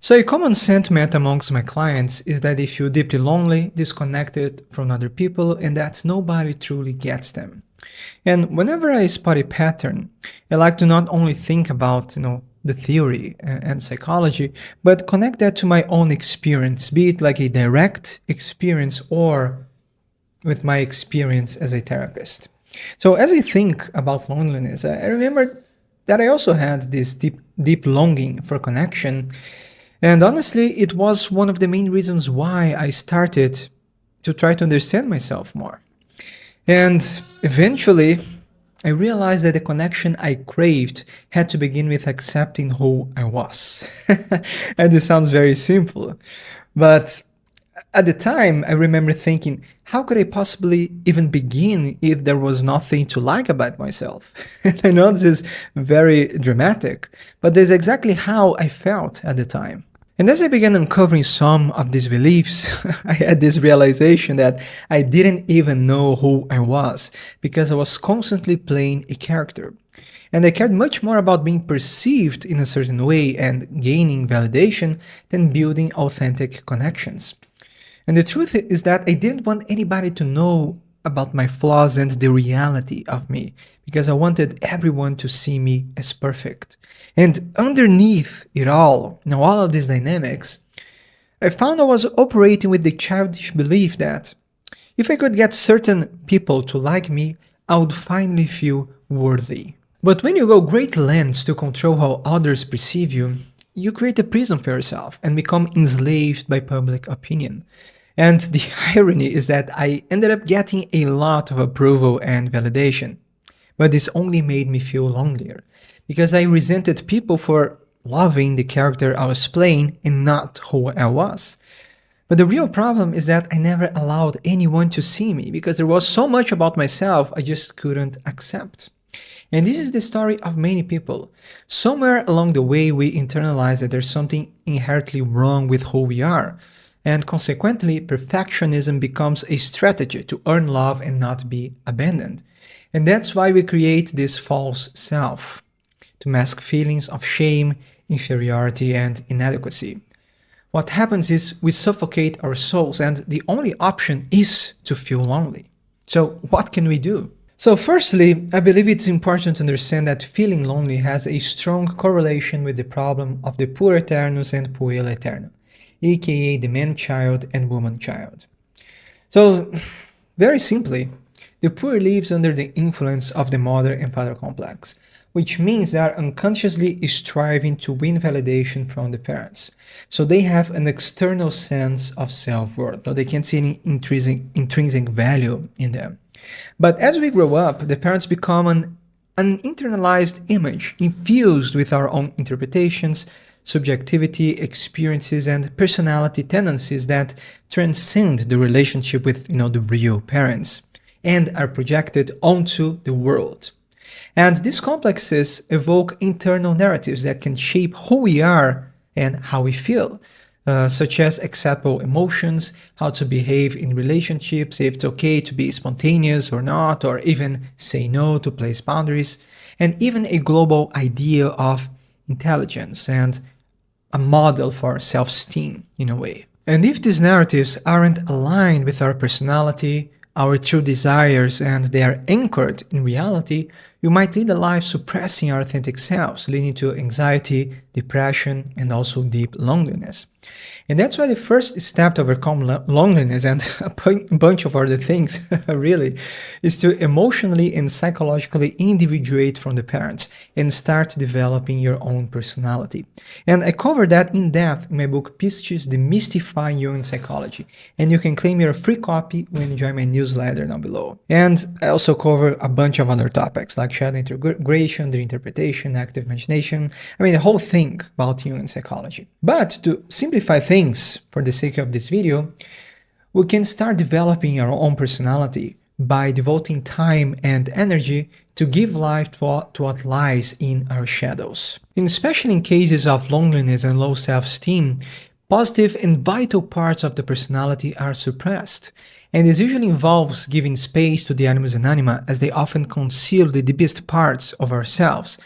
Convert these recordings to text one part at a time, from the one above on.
So a common sentiment amongst my clients is that they feel deeply lonely, disconnected from other people, and that nobody truly gets them. And whenever I spot a pattern, I like to not only think about, the theory and psychology, but connect that to my own experience, be it like a direct experience or with my experience as a therapist. So as I think about loneliness, I remember that I also had this deep longing for connection. And honestly, it was one of the main reasons why I started to try to understand myself more. And eventually, I realized that the connection I craved had to begin with accepting who I was. And this sounds very simple, but at the time, I remember thinking, how could I possibly even begin if there was nothing to like about myself? I know this is very dramatic, but this is exactly how I felt at the time. And as I began uncovering some of these beliefs, I had this realization that I didn't even know who I was because I was constantly playing a character. And I cared much more about being perceived in a certain way and gaining validation than building authentic connections. And the truth is that I didn't want anybody to know about my flaws and the reality of me because I wanted everyone to see me as perfect. And underneath it all, all of these dynamics, I found I was operating with the childish belief that if I could get certain people to like me, I would finally feel worthy. But when you go great lengths to control how others perceive you, you create a prison for yourself and become enslaved by public opinion. And the irony is that I ended up getting a lot of approval and validation. But this only made me feel lonelier because I resented people for loving the character I was playing and not who I was. But the real problem is that I never allowed anyone to see me because there was so much about myself I just couldn't accept. And this is the story of many people. Somewhere along the way, we internalize that there's something inherently wrong with who we are. And consequently, perfectionism becomes a strategy to earn love and not be abandoned. And that's why we create this false self to mask feelings of shame, inferiority, and inadequacy. What happens is we suffocate our souls, and the only option is to feel lonely. So, what can we do? So, firstly, I believe it's important to understand that feeling lonely has a strong correlation with the problem of the puer-eternus and puella-eterna, aka the man-child and woman-child. So, very simply, the poor lives under the influence of the mother and father complex, which means they are unconsciously striving to win validation from the parents. So they have an external sense of self-worth, so they can't see any intrinsic value in them. But as we grow up, the parents become an internalized image infused with our own interpretations, subjectivity, experiences, and personality tendencies that transcend the relationship with the real parents and are projected onto the world. And these complexes evoke internal narratives that can shape who we are and how we feel, such as acceptable emotions, how to behave in relationships, if it's okay to be spontaneous or not, or even say no to place boundaries, and even a global idea of intelligence and a model for self-esteem in a way. And if these narratives aren't aligned with our personality, our true desires, and they are anchored in reality, you might lead a life suppressing our authentic selves, leading to anxiety, depression, and also deep loneliness. And that's why the first step to overcome loneliness and a bunch of other things, really, is to emotionally and psychologically individuate from the parents and start developing your own personality. And I cover that in depth in my book, Pistis Demystifying Jungian Psychology. And you can claim your free copy when you join my newsletter down below. And I also cover a bunch of other topics like shadow integration, the interpretation, active imagination. I mean, the whole thing about Jungian psychology. But to simplify things for the sake of this video, we can start developing our own personality by devoting time and energy to give life to what lies in our shadows. And especially in cases of loneliness and low self-esteem, positive and vital parts of the personality are suppressed. And this usually involves giving space to the animus and anima, as they often conceal the deepest parts of ourselves.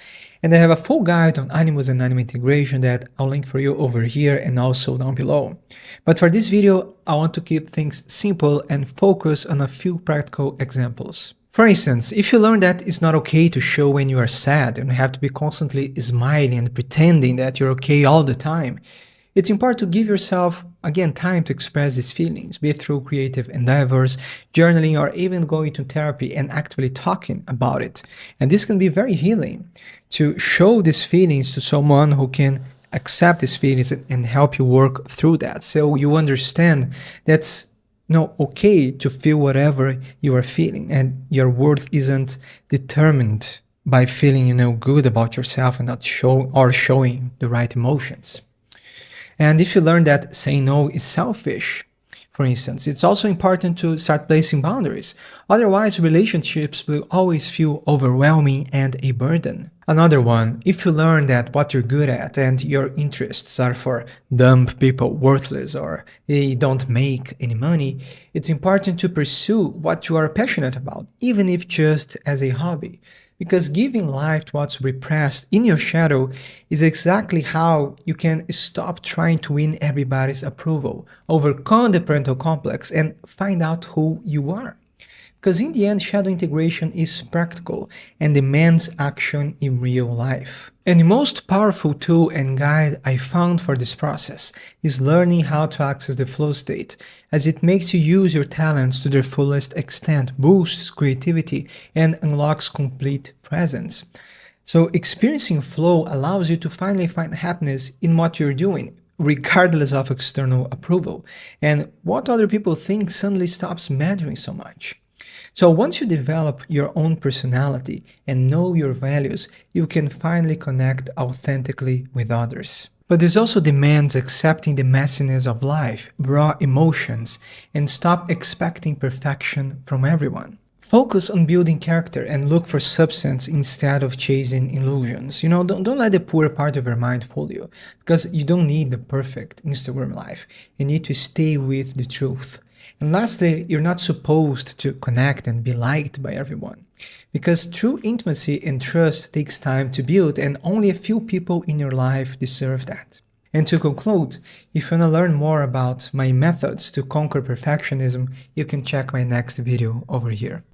And I have a full guide on Animus and anime integration that I'll link for you over here and also down below. But for this video, I want to keep things simple and focus on a few practical examples. For instance, if you learn that it's not okay to show when you are sad and have to be constantly smiling and pretending that you're okay all the time, it's important to give yourself, again, time to express these feelings, be it through creative endeavors, journaling, or even going to therapy and actively talking about it. And this can be very healing to show these feelings to someone who can accept these feelings and help you work through that. So you understand that's okay to feel whatever you are feeling, and your worth isn't determined by feeling, good about yourself and not showing the right emotions. And if you learn that saying no is selfish, for instance, it's also important to start placing boundaries. Otherwise, relationships will always feel overwhelming and a burden. Another one, if you learn that what you're good at and your interests are for dumb people, worthless, or they don't make any money, it's important to pursue what you are passionate about, even if just as a hobby. Because giving life to what's repressed in your shadow is exactly how you can stop trying to win everybody's approval, overcome the parental complex, and find out who you are. Because in the end, shadow integration is practical and demands action in real life. And the most powerful tool and guide I found for this process is learning how to access the flow state, as it makes you use your talents to their fullest extent, boosts creativity, and unlocks complete presence. So experiencing flow allows you to finally find happiness in what you're doing, regardless of external approval, and what other people think suddenly stops mattering so much. So once you develop your own personality and know your values, you can finally connect authentically with others. But this also demands accepting the messiness of life, raw emotions, and stop expecting perfection from everyone. Focus on building character and look for substance instead of chasing illusions. Don't let the poor part of your mind fool you, because you don't need the perfect Instagram life. You need to stay with the truth. And lastly, you're not supposed to connect and be liked by everyone, because true intimacy and trust takes time to build, and only a few people in your life deserve that. And to conclude, if you want to learn more about my methods to conquer perfectionism, you can check my next video over here.